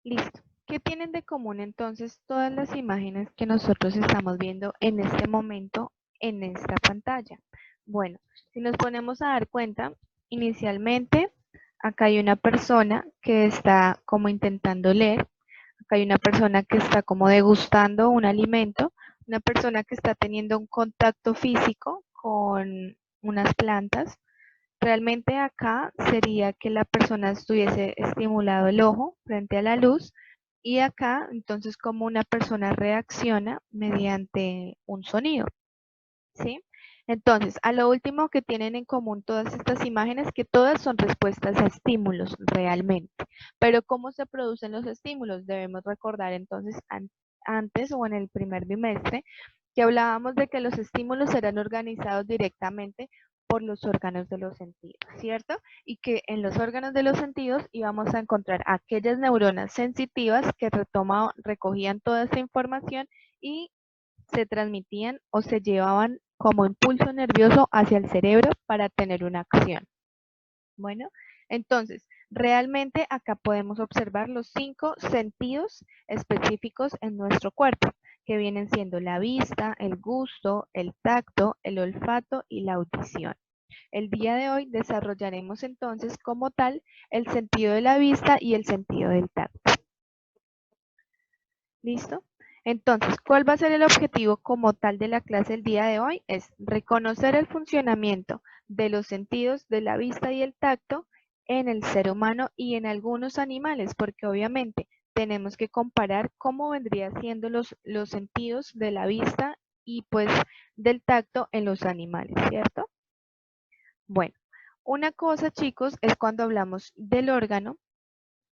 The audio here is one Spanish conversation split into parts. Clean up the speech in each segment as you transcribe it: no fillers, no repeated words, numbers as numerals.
Listo. ¿Qué tienen de común entonces todas las imágenes que nosotros estamos viendo en este momento en esta pantalla? Bueno, si nos ponemos a dar cuenta, inicialmente acá hay una persona que está como intentando leer, acá hay una persona que está como degustando un alimento, una persona que está teniendo un contacto físico con unas plantas. Realmente acá sería que la persona estuviese estimulado el ojo frente a la luz y acá entonces como una persona reacciona mediante un sonido, ¿sí? Entonces, a lo último que tienen en común todas estas imágenes, que todas son respuestas a estímulos realmente. Pero ¿cómo se producen los estímulos? Debemos recordar entonces antes o en el primer bimestre que hablábamos de que los estímulos eran organizados directamente por los órganos de los sentidos, ¿cierto? Y que en los órganos de los sentidos íbamos a encontrar aquellas neuronas sensitivas que recogían toda esta información y se transmitían o se llevaban como impulso nervioso hacia el cerebro para tener una acción. Bueno, entonces, realmente acá podemos observar los 5 sentidos específicos en nuestro cuerpo, que vienen siendo la vista, el gusto, el tacto, el olfato y la audición. El día de hoy desarrollaremos entonces como tal el sentido de la vista y el sentido del tacto. ¿Listo? Entonces, ¿cuál va a ser el objetivo como tal de la clase del día de hoy? Es reconocer el funcionamiento de los sentidos de la vista y el tacto en el ser humano y en algunos animales, porque obviamente tenemos que comparar cómo vendrían siendo los sentidos de la vista y pues del tacto en los animales, ¿cierto? Bueno, una cosa, chicos, es cuando hablamos del órgano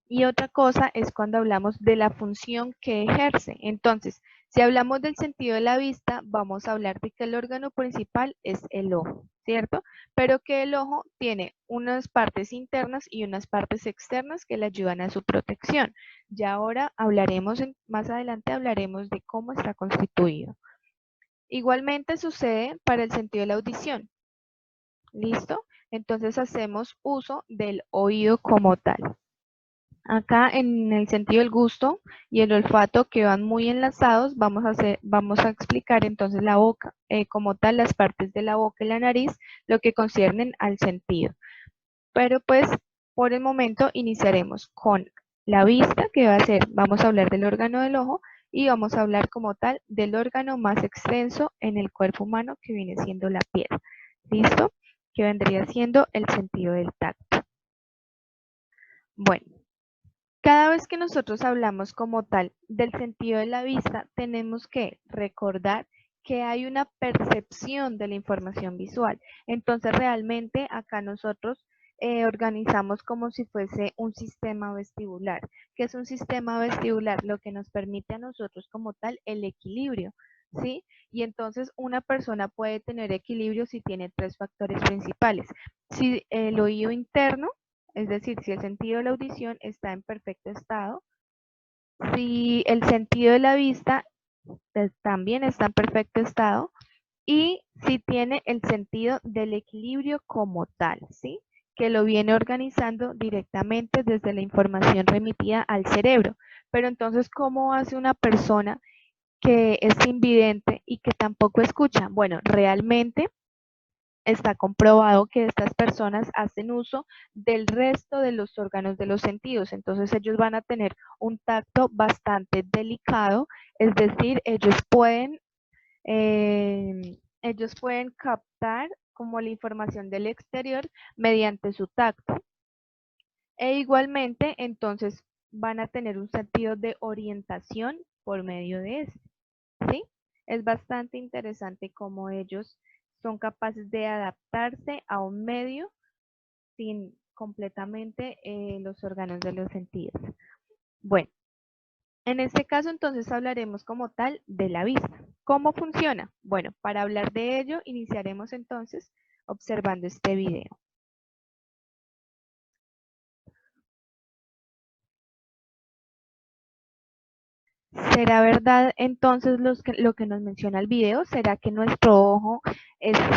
y otra cosa es cuando hablamos de la función que ejerce. Entonces, si hablamos del sentido de la vista, vamos a hablar de que el órgano principal es el ojo, ¿cierto? Pero que el ojo tiene unas partes internas y unas partes externas que le ayudan a su protección. Ya ahora hablaremos, más adelante hablaremos de cómo está constituido. Igualmente sucede para el sentido de la audición. ¿Listo? Entonces hacemos uso del oído como tal. Acá en el sentido del gusto y el olfato que van muy enlazados, vamos a explicar entonces la boca, como tal las partes de la boca y la nariz, lo que conciernen al sentido. Pero pues por el momento iniciaremos con la vista, que va a ser, vamos a hablar del órgano del ojo y vamos a hablar como tal del órgano más extenso en el cuerpo humano que viene siendo la piel. ¿Listo? Que vendría siendo el sentido del tacto. Bueno. Cada vez que nosotros hablamos como tal del sentido de la vista, tenemos que recordar que hay una percepción de la información visual. Entonces, realmente acá nosotros organizamos como si fuese un sistema vestibular. ¿Qué es un sistema vestibular? Lo que nos permite a nosotros como tal el equilibrio, ¿sí? Y entonces una persona puede tener equilibrio si tiene 3 factores principales. Si el oído interno, es decir, si el sentido de la audición está en perfecto estado, si el sentido de la vista también está en perfecto estado y si tiene el sentido del equilibrio como tal, ¿sí? Que lo viene organizando directamente desde la información remitida al cerebro. Pero entonces, ¿cómo hace una persona que es invidente y que tampoco escucha? Bueno, realmente está comprobado que estas personas hacen uso del resto de los órganos de los sentidos, entonces ellos van a tener un tacto bastante delicado, es decir, ellos pueden captar como la información del exterior mediante su tacto e igualmente entonces van a tener un sentido de orientación por medio de este, ¿sí? Es bastante interesante cómo ellos son capaces de adaptarse a un medio sin completamente los órganos de los sentidos. Bueno, en este caso entonces hablaremos como tal de la vista. ¿Cómo funciona? Bueno, para hablar de ello iniciaremos entonces observando este video. ¿Será verdad entonces lo que nos menciona el video? ¿Será que nuestro ojo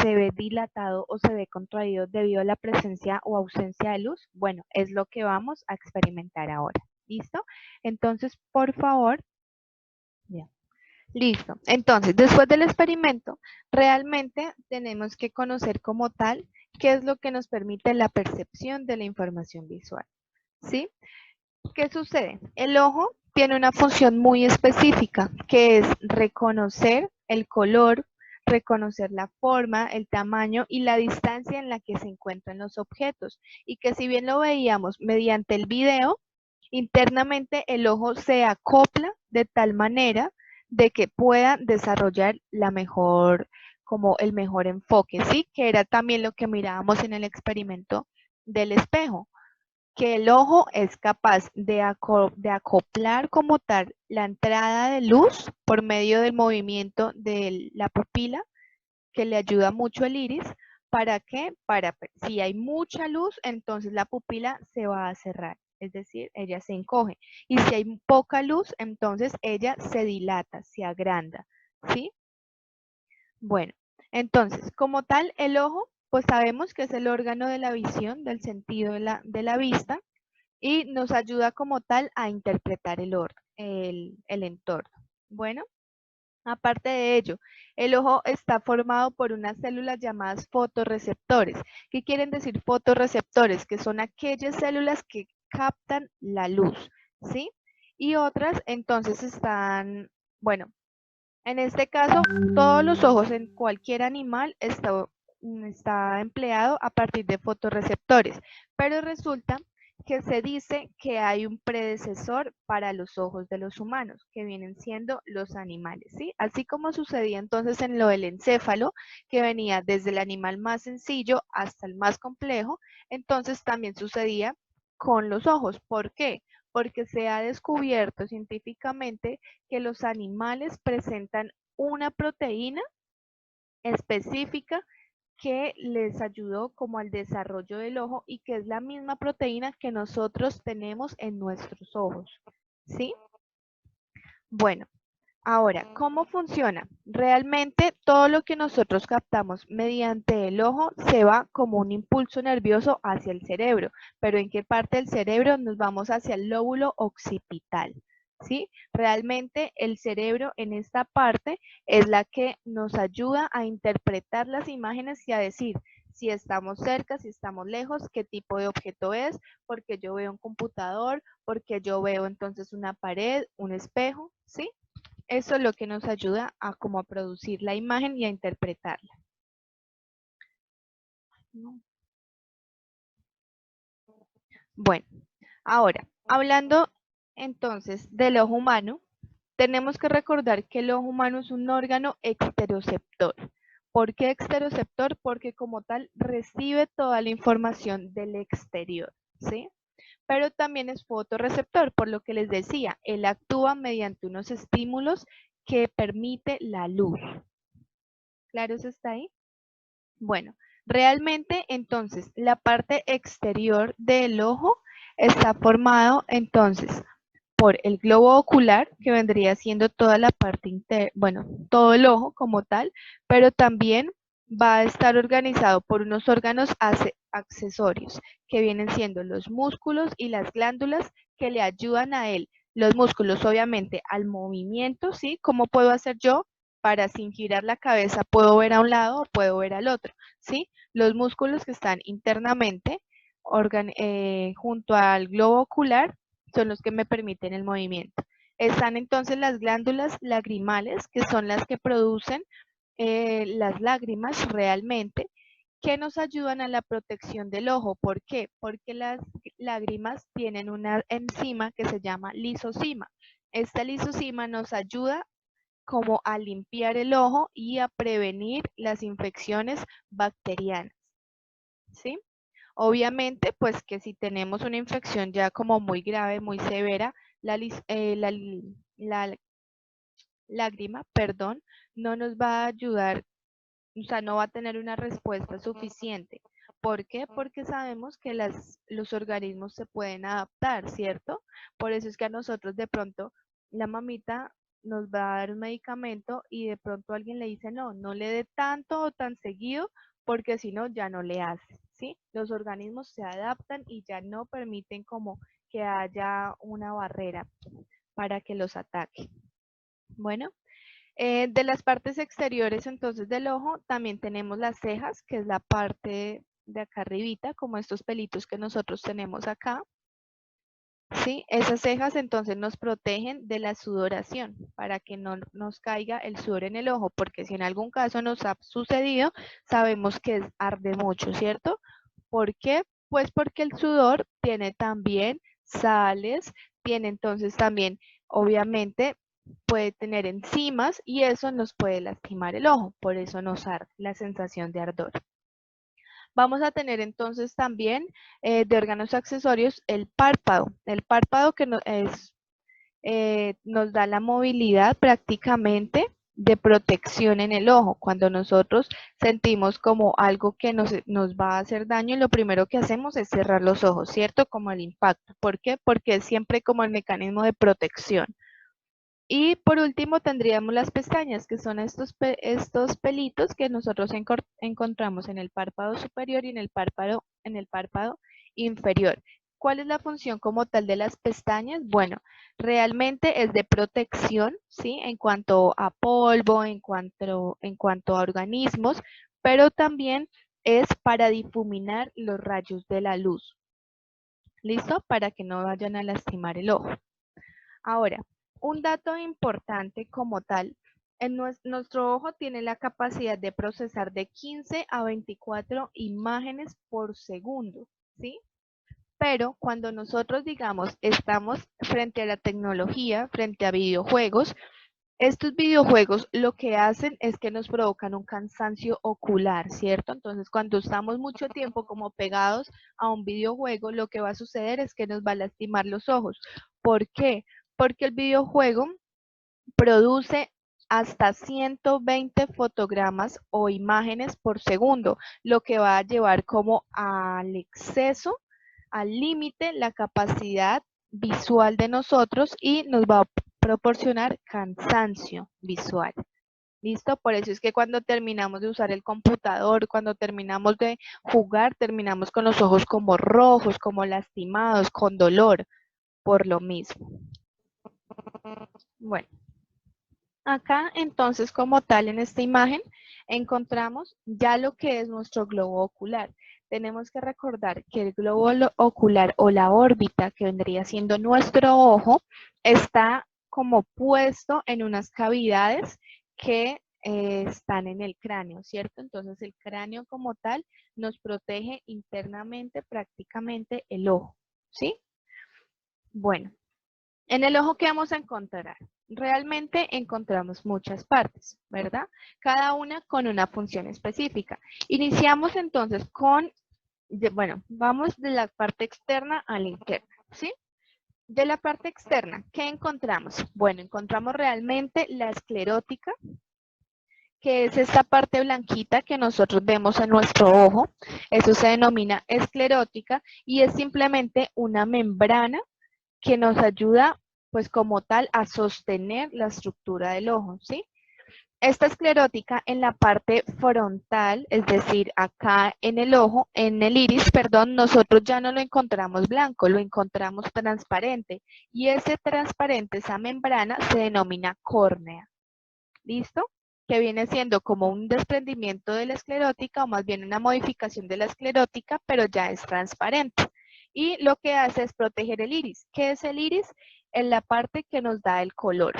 se ve dilatado o se ve contraído debido a la presencia o ausencia de luz? Bueno, es lo que vamos a experimentar ahora. ¿Listo? Entonces, por favor, ya. Listo. Entonces, después del experimento, realmente tenemos que conocer como tal qué es lo que nos permite la percepción de la información visual. ¿Sí? ¿Qué sucede? El ojo tiene una función muy específica, que es reconocer el color, reconocer la forma, el tamaño y la distancia en la que se encuentran los objetos. Y que si bien lo veíamos mediante el video, internamente el ojo se acopla de tal manera de que pueda desarrollar la mejor, como el mejor enfoque, ¿sí? Que era también lo que mirábamos en el experimento del espejo, que el ojo es capaz de acoplar como tal la entrada de luz por medio del movimiento de la pupila, que le ayuda mucho el iris. ¿Para qué? Para si hay mucha luz, entonces la pupila se va a cerrar, es decir, ella se encoge. Y si hay poca luz, entonces ella se dilata, se agranda, ¿sí? Bueno, entonces, como tal, el ojo, pues sabemos que es el órgano de la visión, del sentido de la vista, y nos ayuda como tal a interpretar el entorno. Bueno, aparte de ello, el ojo está formado por unas células llamadas fotorreceptores. ¿Qué quieren decir fotorreceptores? Que son aquellas células que captan la luz, ¿sí? Y otras entonces están, bueno, en este caso, todos los ojos en cualquier animal está empleado a partir de fotorreceptores, pero resulta que se dice que hay un predecesor para los ojos de los humanos, que vienen siendo los animales, ¿sí? Así como sucedía entonces en lo del encéfalo, que venía desde el animal más sencillo hasta el más complejo, entonces también sucedía con los ojos. ¿Por qué? Porque se ha descubierto científicamente que los animales presentan una proteína específica que les ayudó como al desarrollo del ojo y que es la misma proteína que nosotros tenemos en nuestros ojos, ¿sí? Bueno, ahora, ¿cómo funciona? Realmente todo lo que nosotros captamos mediante el ojo se va como un impulso nervioso hacia el cerebro, pero ¿en qué parte del cerebro? Nos vamos hacia el lóbulo occipital, ¿sí? Realmente el cerebro en esta parte es la que nos ayuda a interpretar las imágenes y a decir si estamos cerca, si estamos lejos, qué tipo de objeto es, porque yo veo un computador, porque yo veo entonces una pared, un espejo, ¿sí? Eso es lo que nos ayuda a como a producir la imagen y a interpretarla. Bueno, ahora, hablando entonces del ojo humano, tenemos que recordar que el ojo humano es un órgano exteroceptor. ¿Por qué exteroceptor? Porque como tal recibe toda la información del exterior, ¿sí? Pero también es fotorreceptor, por lo que les decía, él actúa mediante unos estímulos que permite la luz. ¿Claro eso está ahí? Bueno, realmente entonces la parte exterior del ojo está formado entonces por el globo ocular, que vendría siendo toda la parte interna, bueno, todo el ojo como tal, pero también va a estar organizado por unos órganos accesorios, que vienen siendo los músculos y las glándulas que le ayudan a él. Los músculos, obviamente, al movimiento, ¿sí? ¿Cómo puedo hacer yo? Para sin girar la cabeza, puedo ver a un lado o puedo ver al otro, ¿sí? Los músculos que están internamente junto al globo ocular son los que me permiten el movimiento. Están entonces las glándulas lagrimales, que son las que producen las lágrimas realmente, que nos ayudan a la protección del ojo. ¿Por qué? Porque las lágrimas tienen una enzima que se llama lisozima. Esta lisozima nos ayuda como a limpiar el ojo y a prevenir las infecciones bacterianas, ¿sí? Obviamente, pues que si tenemos una infección ya como muy grave, muy severa, la lágrima, perdón, no nos va a ayudar, o sea, no va a tener una respuesta suficiente. ¿Por qué? Porque sabemos que los organismos se pueden adaptar, ¿cierto? Por eso es que a nosotros de pronto la mamita nos va a dar un medicamento y de pronto alguien le dice, no, no le dé tanto o tan seguido porque si no ya no le hace, ¿sí? Los organismos se adaptan y ya no permiten como que haya una barrera para que los ataque. Bueno, de las partes exteriores entonces del ojo también tenemos las cejas, que es la parte de acá arribita, como estos pelitos que nosotros tenemos acá. ¿Sí? Esas cejas entonces nos protegen de la sudoración para que no nos caiga el sudor en el ojo, porque si en algún caso nos ha sucedido, sabemos que arde mucho, ¿cierto? ¿Por qué? Pues porque el sudor tiene también sales, tiene entonces también, obviamente, puede tener enzimas y eso nos puede lastimar el ojo, por eso nos arde la sensación de ardor. Vamos a tener entonces también de órganos accesorios el párpado que nos da la movilidad prácticamente de protección en el ojo. Cuando nosotros sentimos como algo que nos va a hacer daño, lo primero que hacemos es cerrar los ojos, ¿cierto? Como el impacto. ¿Por qué? Porque es siempre como el mecanismo de protección. Y por último tendríamos las pestañas, que son estos pelitos que nosotros encontramos en el párpado superior y en el párpado inferior. ¿Cuál es la función como tal de las pestañas? Bueno, realmente es de protección, ¿sí? En cuanto a polvo, en cuanto a organismos, pero también es para difuminar los rayos de la luz. ¿Listo? Para que no vayan a lastimar el ojo. Ahora, un dato importante como tal, nuestro ojo tiene la capacidad de procesar de 15 a 24 imágenes por segundo, ¿sí? Pero cuando nosotros, digamos, estamos frente a la tecnología, frente a videojuegos, estos videojuegos lo que hacen es que nos provocan un cansancio ocular, ¿cierto? Entonces, cuando estamos mucho tiempo como pegados a un videojuego, lo que va a suceder es que nos va a lastimar los ojos. ¿Por qué? Porque el videojuego produce hasta 120 fotogramas o imágenes por segundo, lo que va a llevar como al exceso, al límite, la capacidad visual de nosotros y nos va a proporcionar cansancio visual. ¿Listo? Por eso es que cuando terminamos de usar el computador, cuando terminamos de jugar, terminamos con los ojos como rojos, como lastimados, con dolor, por lo mismo. Bueno. Acá entonces como tal en esta imagen encontramos ya lo que es nuestro globo ocular. Tenemos que recordar que el globo ocular o la órbita que vendría siendo nuestro ojo está como puesto en unas cavidades que están en el cráneo, ¿cierto? Entonces el cráneo como tal nos protege internamente prácticamente el ojo, ¿sí? Bueno. En el ojo, ¿qué vamos a encontrar? Realmente encontramos muchas partes, ¿verdad? Cada una con una función específica. Iniciamos entonces con, bueno, vamos de la parte externa a la interna, ¿sí? De la parte externa, ¿qué encontramos? Bueno, encontramos realmente la esclerótica, que es esta parte blanquita que nosotros vemos en nuestro ojo. Eso se denomina esclerótica y es simplemente una membrana que nos ayuda, pues como tal, a sostener la estructura del ojo, ¿sí? Esta esclerótica en la parte frontal, es decir, acá en el ojo, en el iris, perdón, nosotros ya no lo encontramos blanco, lo encontramos transparente. Y ese transparente, esa membrana, se denomina córnea. ¿Listo? Que viene siendo como un desprendimiento de la esclerótica, o más bien una modificación de la esclerótica, pero ya es transparente. Y lo que hace es proteger el iris. ¿Qué es el iris? En la parte que nos da el color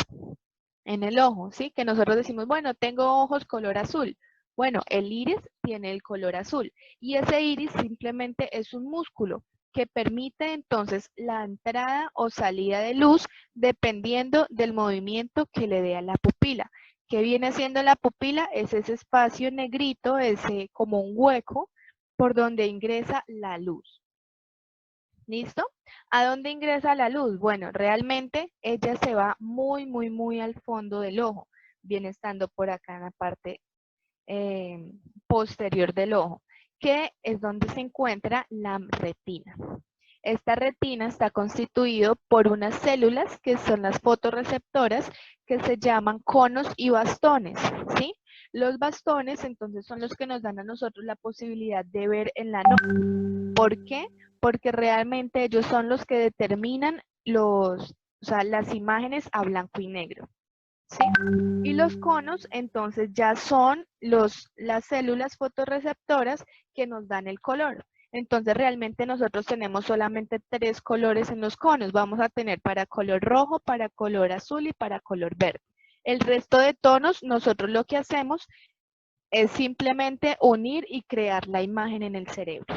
en el ojo, ¿sí? Que nosotros decimos, bueno, tengo ojos color azul. Bueno, el iris tiene el color azul y ese iris simplemente es un músculo que permite entonces la entrada o salida de luz dependiendo del movimiento que le dé a la pupila. ¿Qué viene siendo la pupila? Es ese espacio negrito, ese como un hueco por donde ingresa la luz. ¿Listo? ¿A dónde ingresa la luz? Bueno, realmente ella se va muy, muy, muy al fondo del ojo. Viene estando por acá en la parte posterior del ojo, que es donde se encuentra la retina. Esta retina está constituido por unas células que son las fotorreceptoras que se llaman conos y bastones, ¿sí? Los bastones entonces son los que nos dan a nosotros la posibilidad de ver en la noche. ¿Por qué? porque realmente ellos son los que determinan las imágenes a blanco y negro, ¿sí? Y los conos, entonces, ya son las células fotorreceptoras que nos dan el color. Entonces, realmente nosotros tenemos solamente 3 colores en los conos. Vamos a tener para color rojo, para color azul y para color verde. El resto de tonos, nosotros lo que hacemos es simplemente unir y crear la imagen en el cerebro.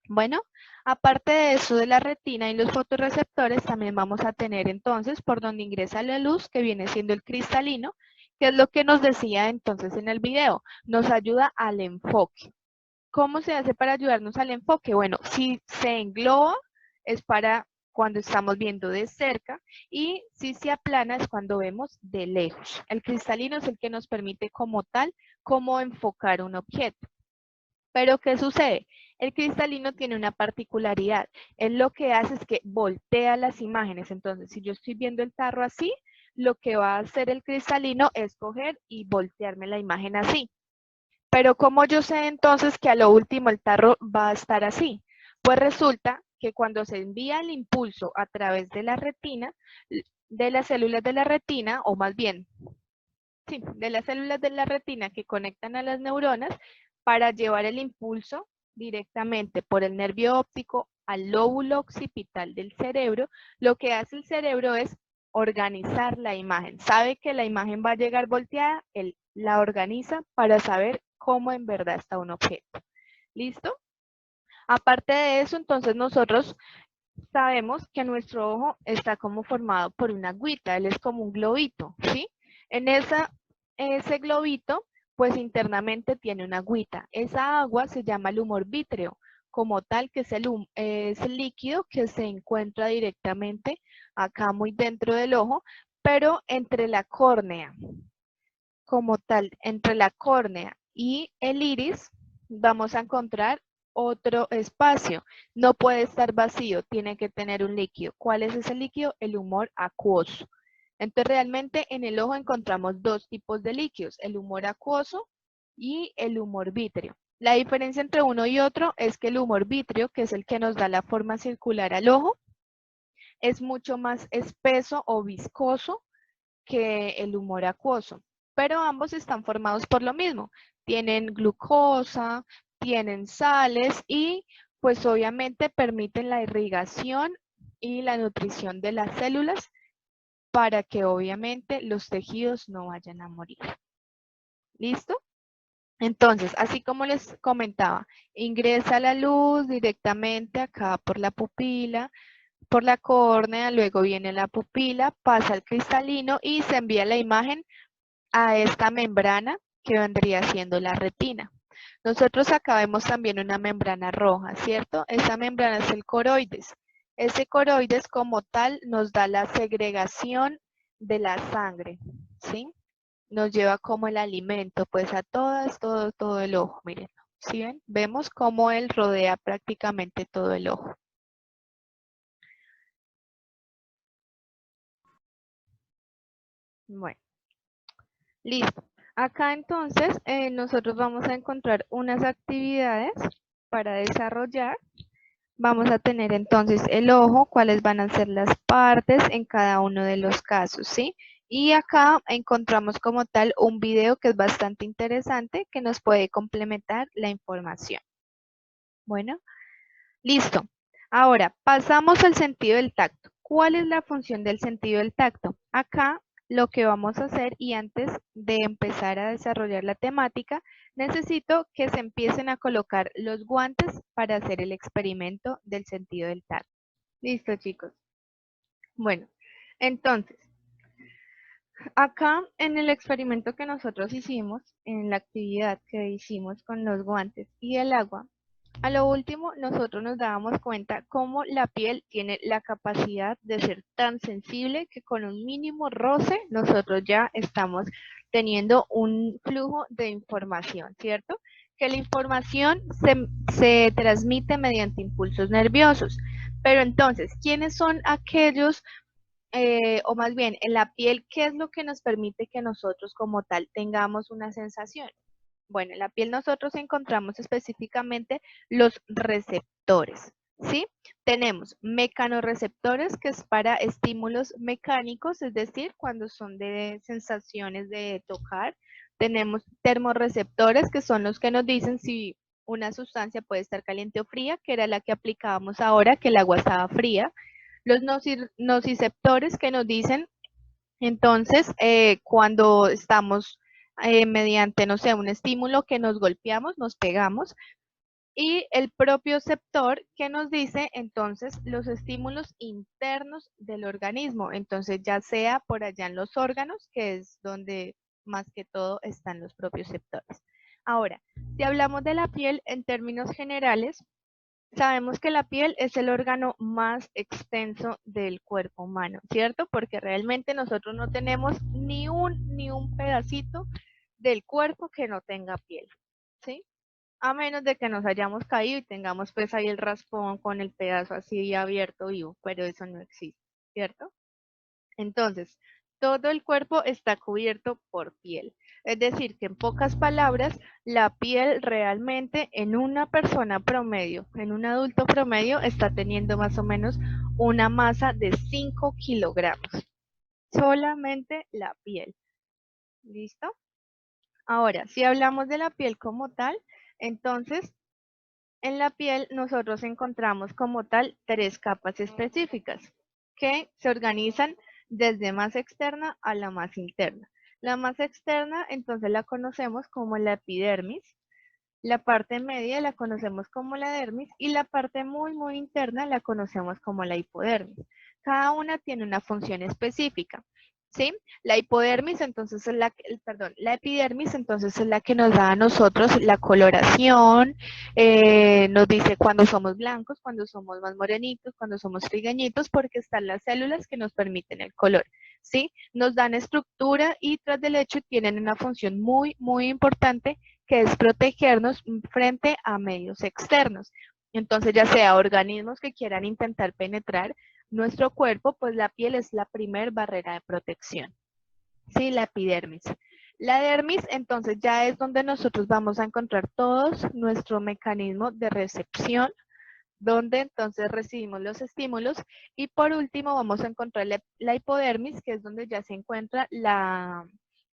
Bueno, aparte de eso de la retina y los fotorreceptores, también vamos a tener entonces por donde ingresa la luz, que viene siendo el cristalino, que es lo que nos decía entonces en el video, nos ayuda al enfoque. ¿Cómo se hace para ayudarnos al enfoque? Bueno, si se engloba es para cuando estamos viendo de cerca y si se aplana es cuando vemos de lejos. El cristalino es el que nos permite como tal, cómo enfocar un objeto. Pero ¿qué sucede? El cristalino tiene una particularidad. Él lo que hace es que voltea las imágenes. Entonces, si yo estoy viendo el tarro así, lo que va a hacer el cristalino es coger y voltearme la imagen así. Pero ¿cómo yo sé entonces que a lo último el tarro va a estar así? Pues resulta que cuando se envía el impulso a través de la retina, de las células de la retina, o más bien, sí, de las células de la retina que conectan a las neuronas, para llevar el impulso directamente por el nervio óptico al lóbulo occipital del cerebro, lo que hace el cerebro es organizar la imagen. Sabe que la imagen va a llegar volteada, él la organiza para saber cómo en verdad está un objeto. ¿Listo? Aparte de eso, entonces nosotros sabemos que nuestro ojo está como formado por una agüita, él es como un globito, ¿sí? En ese globito, pues internamente tiene una agüita. Esa agua se llama el humor vítreo, como tal, que es el líquido que se encuentra directamente acá muy dentro del ojo, pero entre la córnea, como tal, entre la córnea y el iris, vamos a encontrar otro espacio. No puede estar vacío, tiene que tener un líquido. ¿Cuál es ese líquido? El humor acuoso. Entonces, realmente en el ojo encontramos 2 tipos de líquidos, el humor acuoso y el humor vítreo. La diferencia entre uno y otro es que el humor vítreo, que es el que nos da la forma circular al ojo, es mucho más espeso o viscoso que el humor acuoso, pero ambos están formados por lo mismo. Tienen glucosa, tienen sales y pues obviamente permiten la irrigación y la nutrición de las células para que obviamente los tejidos no vayan a morir. ¿Listo? Entonces, así como les comentaba, ingresa la luz directamente acá por la pupila, por la córnea, luego viene la pupila, pasa al cristalino y se envía la imagen a esta membrana que vendría siendo la retina. Nosotros acá vemos también una membrana roja, ¿cierto? Esa membrana es el coroides. Ese coroides como tal nos da la segregación de la sangre, ¿sí? Nos lleva como el alimento, pues a todo el ojo, miren. ¿Sí ven? Vemos cómo él rodea prácticamente todo el ojo. Bueno, listo. Acá entonces nosotros vamos a encontrar unas actividades para desarrollar. Vamos a tener entonces el ojo, cuáles van a ser las partes en cada uno de los casos, ¿sí? Y acá encontramos como tal un video que es bastante interesante que nos puede complementar la información. Bueno, listo. Ahora, pasamos al sentido del tacto. ¿Cuál es la función del sentido del tacto? Acá lo que vamos a hacer, y antes de empezar a desarrollar la temática, necesito que se empiecen a colocar los guantes para hacer el experimento del sentido del tacto. Listo, chicos. Bueno, entonces, acá en el experimento que nosotros hicimos, en la actividad que hicimos con los guantes y el agua, a lo último, nosotros nos dábamos cuenta cómo la piel tiene la capacidad de ser tan sensible que con un mínimo roce nosotros ya estamos teniendo un flujo de información, ¿cierto? Que la información se transmite mediante impulsos nerviosos. Pero entonces, ¿quiénes son aquellos, o más bien, en la piel, qué es lo que nos permite que nosotros como tal tengamos una sensación? Bueno, en la piel nosotros encontramos específicamente los receptores. ¿sí? Tenemos mecanorreceptores, que es para estímulos mecánicos, es decir, cuando son de sensaciones de tocar. Tenemos termorreceptores, que son los que nos dicen si una sustancia puede estar caliente o fría, que era la que aplicábamos ahora, que el agua estaba fría. Los nociceptores, que nos dicen, entonces, cuando estamos mediante, no sé, un estímulo que nos golpeamos, nos pegamos, y el propioceptor que nos dice entonces los estímulos internos del organismo, entonces ya sea por allá en los órganos, que es donde más que todo están los propioceptores. Ahora, si hablamos de la piel en términos generales, sabemos que la piel es el órgano más extenso del cuerpo humano, ¿cierto? Porque realmente nosotros no tenemos ni un pedacito del cuerpo que no tenga piel, ¿sí? A menos de que nos hayamos caído y tengamos pues ahí el raspón con el pedazo así abierto vivo, pero eso no existe, ¿cierto? Entonces, todo el cuerpo está cubierto por piel. Es decir, que en pocas palabras, la piel realmente en una persona promedio, en un adulto promedio, está teniendo más o menos una masa de 5 kilogramos. Solamente la piel. ¿Listo? Ahora, si hablamos de la piel como tal, entonces en la piel nosotros encontramos como tal 3 capas específicas que se organizan desde más externa a la más interna. La más externa entonces la conocemos como la epidermis, la parte media la conocemos como la dermis y la parte muy interna la conocemos como la hipodermis. Cada una tiene una función específica. ¿Sí? La hipodermis, entonces es la epidermis, entonces es la que nos da a nosotros la coloración, nos dice cuando somos blancos, cuando somos más morenitos, cuando somos trigueñitos, porque están las células que nos permiten el color, ¿sí? Nos dan estructura y tras del hecho tienen una función muy importante, que es protegernos frente a medios externos. Entonces, ya sea organismos que quieran intentar penetrar nuestro cuerpo, pues la piel es la primer barrera de protección. Sí, la epidermis. La dermis, entonces, ya es donde nosotros vamos a encontrar todos nuestro mecanismo de recepción, donde entonces recibimos los estímulos. Y por último, vamos a encontrar la hipodermis, que es donde ya se encuentra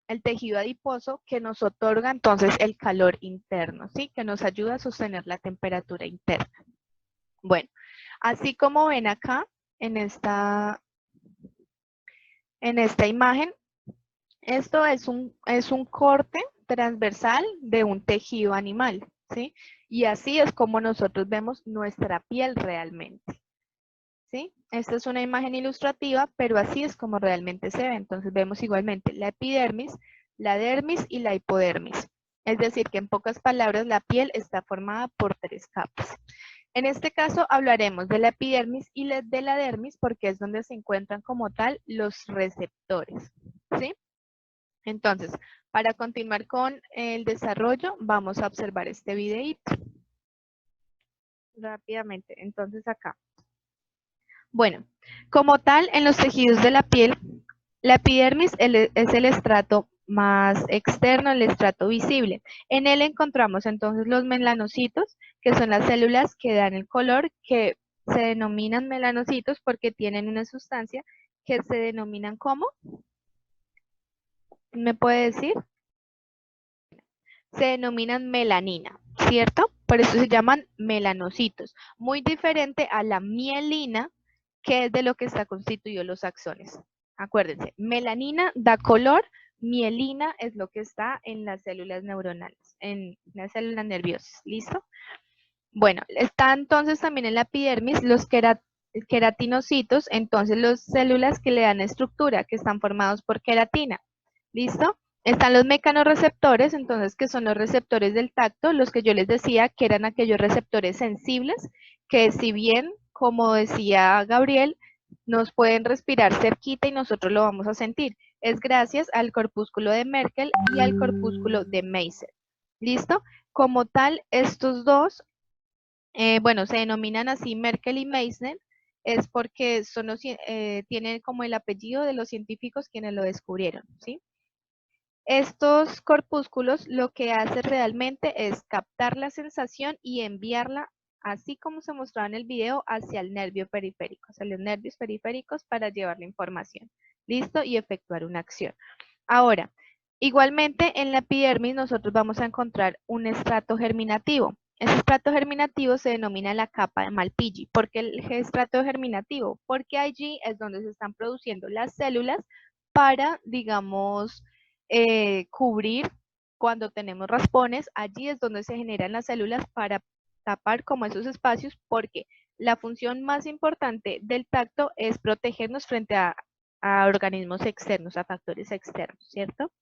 el tejido adiposo que nos otorga entonces el calor interno, ¿sí? Que nos ayuda a sostener la temperatura interna. Bueno, así como ven acá en esta imagen, esto es un corte transversal de un tejido animal, ¿sí? Y así es como nosotros vemos nuestra piel realmente, ¿sí? Esta es una imagen ilustrativa, pero así es como realmente se ve. Entonces vemos igualmente la epidermis, la dermis y la hipodermis. Es decir, que en pocas palabras la piel está formada por 3 capas. En este caso hablaremos de la epidermis y de la dermis porque es donde se encuentran como tal los receptores, ¿sí? Entonces, para continuar con el desarrollo, vamos a observar este videíto rápidamente. Entonces acá. Bueno, como tal, en los tejidos de la piel, la epidermis es el estrato más externo, el estrato visible. En él encontramos entonces los melanocitos, que son las células que dan el color, que se denominan melanocitos porque tienen una sustancia que se denominan como, ¿me puede decir? Se denominan melanina, ¿cierto? Por eso se llaman melanocitos. Muy diferente a la mielina, que es de lo que está constituido los axones. Acuérdense, melanina da color, mielina es lo que está en las células neuronales, en las células nerviosas. ¿Listo? Bueno, está entonces también en la epidermis los queratinocitos, entonces las células que le dan estructura, que están formados por queratina. ¿Listo? Están los mecanorreceptores, entonces, que son los receptores del tacto, los que yo les decía que eran aquellos receptores sensibles, que si bien, como decía Gabriel, nos pueden respirar cerquita y nosotros lo vamos a sentir. Es gracias al corpúsculo de Merkel y al corpúsculo de Meiser. ¿Listo? Como tal, estos dos, bueno, se denominan así Merkel y Meissner, es porque tienen como el apellido de los científicos quienes lo descubrieron, ¿sí? Estos corpúsculos lo que hace realmente es captar la sensación y enviarla así como se mostraba en el video, hacia el nervio periférico, hacia los nervios periféricos para llevar la información. ¿Listo? Y efectuar una acción. Ahora, igualmente en la epidermis nosotros vamos a encontrar un estrato germinativo. Ese estrato germinativo se denomina la capa de Malpighi. ¿Por qué el estrato germinativo? Porque allí es donde se están produciendo las células para, digamos, cubrir cuando tenemos raspones. Allí es donde se generan las células para tapar como esos espacios, porque la función más importante del tacto es protegernos frente a organismos externos, a factores externos, ¿cierto?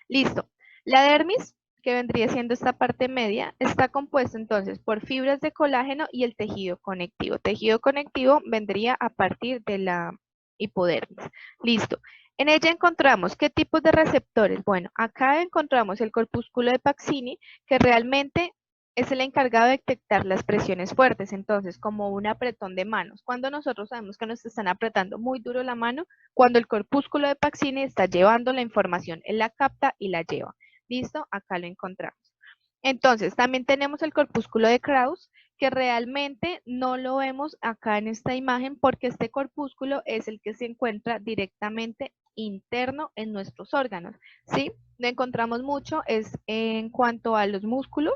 Listo. La dermis, que vendría siendo esta parte media, está compuesta entonces por fibras de colágeno y el tejido conectivo. Tejido conectivo vendría a partir de la hipodermis. Listo. En ella encontramos qué tipos de receptores. Bueno, acá encontramos el corpúsculo de Pacini, que realmente es el encargado de detectar las presiones fuertes, entonces como un apretón de manos. Cuando nosotros sabemos que nos están apretando muy duro la mano, cuando el corpúsculo de Pacini está llevando la información, él la capta y la lleva. ¿Listo? Acá lo encontramos. Entonces, también tenemos el corpúsculo de Krauss, que realmente no lo vemos acá en esta imagen porque este corpúsculo es el que se encuentra directamente interno en nuestros órganos, ¿sí? Lo encontramos mucho es en cuanto a los músculos,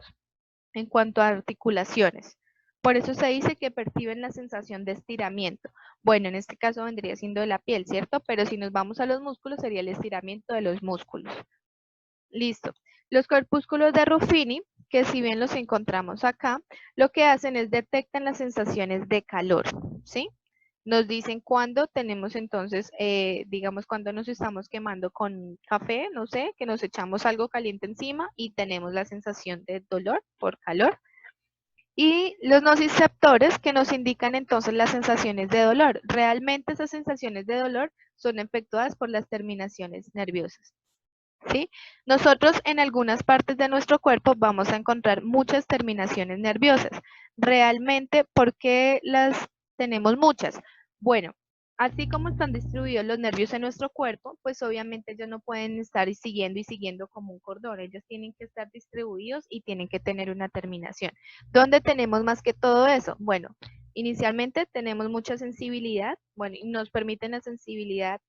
en cuanto a articulaciones. Por eso se dice que perciben la sensación de estiramiento. Bueno, en este caso vendría siendo de la piel, ¿cierto? Pero si nos vamos a los músculos, sería el estiramiento de los músculos. Listo. Los corpúsculos de Ruffini, que si bien los encontramos acá, lo que hacen es detectan las sensaciones de calor, ¿sí? Nos dicen cuándo tenemos entonces, digamos, cuando nos estamos quemando con café, no sé, que nos echamos algo caliente encima y tenemos la sensación de dolor por calor. Y los nociceptores que nos indican entonces las sensaciones de dolor. Realmente esas sensaciones de dolor son efectuadas por las terminaciones nerviosas. ¿Sí? Nosotros en algunas partes de nuestro cuerpo vamos a encontrar muchas terminaciones nerviosas. Realmente, ¿por qué las tenemos muchas? Bueno, así como están distribuidos los nervios en nuestro cuerpo, pues obviamente ellos no pueden estar siguiendo y siguiendo como un cordón. Ellos tienen que estar distribuidos y tienen que tener una terminación. ¿Dónde tenemos más que todo eso? Bueno, inicialmente tenemos mucha sensibilidad, bueno, y nos permiten la sensibilidad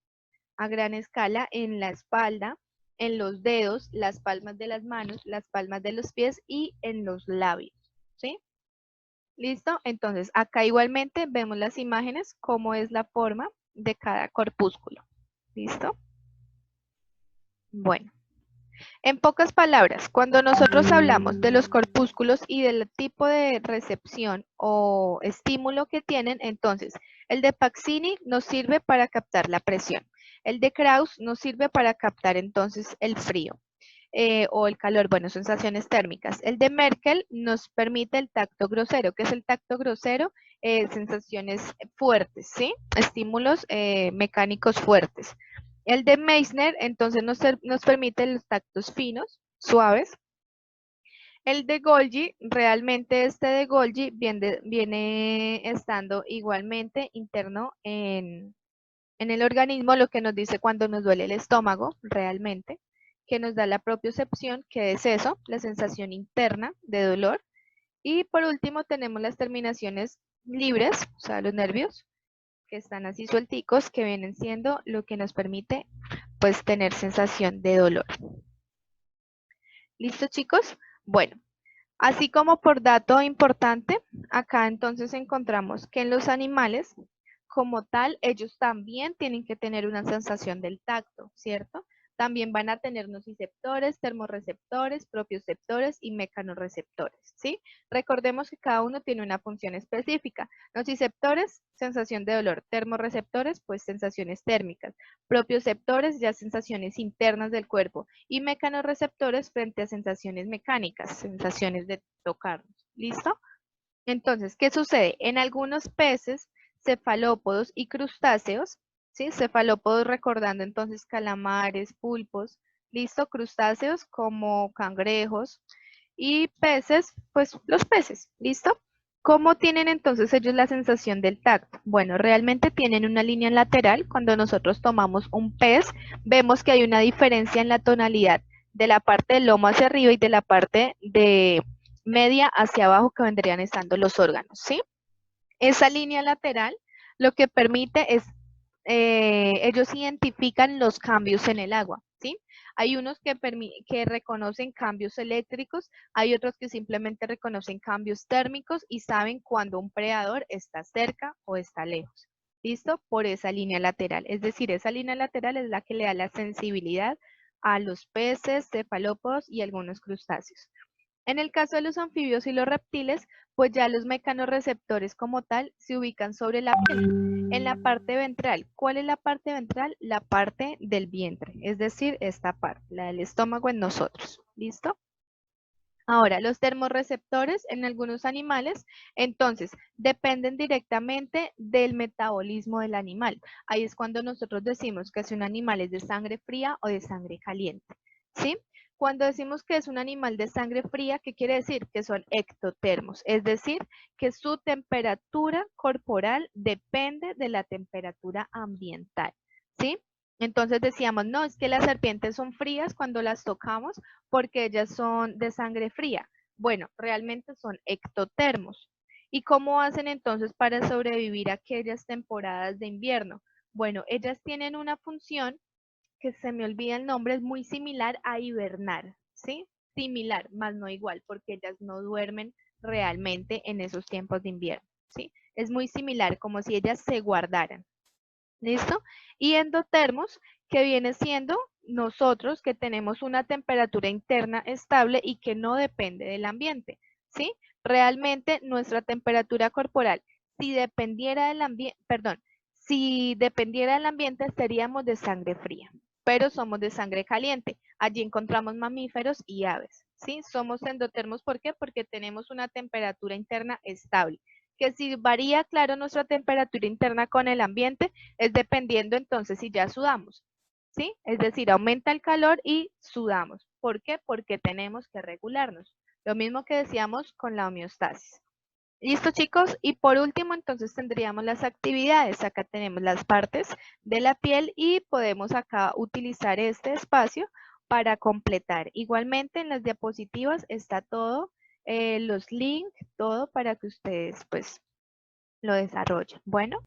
a gran escala en la espalda, en los dedos, las palmas de las manos, las palmas de los pies y en los labios, ¿sí? ¿Listo? Entonces, acá igualmente vemos las imágenes, cómo es la forma de cada corpúsculo. ¿Listo? Bueno. En pocas palabras, cuando nosotros hablamos de los corpúsculos y del tipo de recepción o estímulo que tienen, entonces, el de Pacini nos sirve para captar la presión. El de Krauss nos sirve para captar entonces el frío o el calor, bueno, sensaciones térmicas. El de Merkel nos permite el tacto grosero. ¿Qué es el tacto grosero? Sensaciones fuertes, ¿sí? Estímulos mecánicos fuertes. El de Meissner, entonces, nos permite los tactos finos, suaves. El de Golgi, realmente este de Golgi viene estando igualmente interno en el organismo, lo que nos dice cuando nos duele el estómago, realmente, que nos da la propiocepción, que es eso, la sensación interna de dolor. Y por último tenemos las terminaciones libres, o sea, los nervios, que están así suelticos, que vienen siendo lo que nos permite pues tener sensación de dolor. ¿Listo, chicos? Bueno, así como por dato importante, acá entonces encontramos que en los animales, como tal, ellos también tienen que tener una sensación del tacto, ¿cierto? También van a tener nociceptores, termorreceptores, propioceptores y mecanorreceptores, ¿sí? Recordemos que cada uno tiene una función específica. Nociceptores, sensación de dolor. Termorreceptores, pues sensaciones térmicas. Propioceptores, ya sensaciones internas del cuerpo. Y mecanorreceptores frente a sensaciones mecánicas, sensaciones de tocarnos. ¿Listo? Entonces, ¿qué sucede? En algunos peces, cefalópodos y crustáceos, ¿sí? Cefalópodos recordando entonces calamares, pulpos, listo, crustáceos como cangrejos y peces, pues los peces, ¿listo? ¿Cómo tienen entonces ellos la sensación del tacto? Bueno, realmente tienen una línea lateral. Cuando nosotros tomamos un pez, vemos que hay una diferencia en la tonalidad de la parte del lomo hacia arriba y de la parte de media hacia abajo que vendrían estando los órganos, ¿sí? Esa línea lateral lo que permite es, ellos identifican los cambios en el agua, ¿sí? Hay unos que reconocen cambios eléctricos, hay otros que simplemente reconocen cambios térmicos y saben cuando un predador está cerca o está lejos. ¿Listo? Por esa línea lateral. Es decir, esa línea lateral es la que le da la sensibilidad a los peces, cefalópodos y algunos crustáceos. En el caso de los anfibios y los reptiles, pues ya los mecanorreceptores como tal se ubican sobre la piel, en la parte ventral. ¿Cuál es la parte ventral? La parte del vientre, es decir, esta parte, la del estómago en nosotros. ¿Listo? Ahora, los termorreceptores en algunos animales, entonces, dependen directamente del metabolismo del animal. Ahí es cuando nosotros decimos que si un animal es de sangre fría o de sangre caliente, ¿sí? Cuando decimos que es un animal de sangre fría, ¿qué quiere decir? Que son ectotermos, es decir, que su temperatura corporal depende de la temperatura ambiental, ¿sí? Entonces decíamos, no, es que las serpientes son frías cuando las tocamos porque ellas son de sangre fría. Bueno, realmente son ectotermos. ¿Y cómo hacen entonces para sobrevivir a aquellas temporadas de invierno? Bueno, ellas tienen una función que se me olvida el nombre, es muy similar a hibernar, ¿sí? Similar, más no igual, porque ellas no duermen realmente en esos tiempos de invierno, ¿sí? Es muy similar, como si ellas se guardaran. ¿Listo? Y endotermos, que viene siendo nosotros que tenemos una temperatura interna estable y que no depende del ambiente, ¿sí? Realmente nuestra temperatura corporal, si dependiera del ambiente, perdón, si dependiera del ambiente seríamos de sangre fría, pero somos de sangre caliente. Allí encontramos mamíferos y aves, ¿sí? Somos endotermos, ¿por qué? Porque tenemos una temperatura interna estable, que si varía, claro, nuestra temperatura interna con el ambiente, es dependiendo entonces si ya sudamos, ¿sí? Es decir, aumenta el calor y sudamos. ¿Por qué? Porque tenemos que regularnos. Lo mismo que decíamos con la homeostasis. Listo, chicos. Y por último, entonces tendríamos las actividades. Acá tenemos las partes de la piel y podemos acá utilizar este espacio para completar. Igualmente en las diapositivas está todo, los links, todo para que ustedes pues lo desarrollen. Bueno.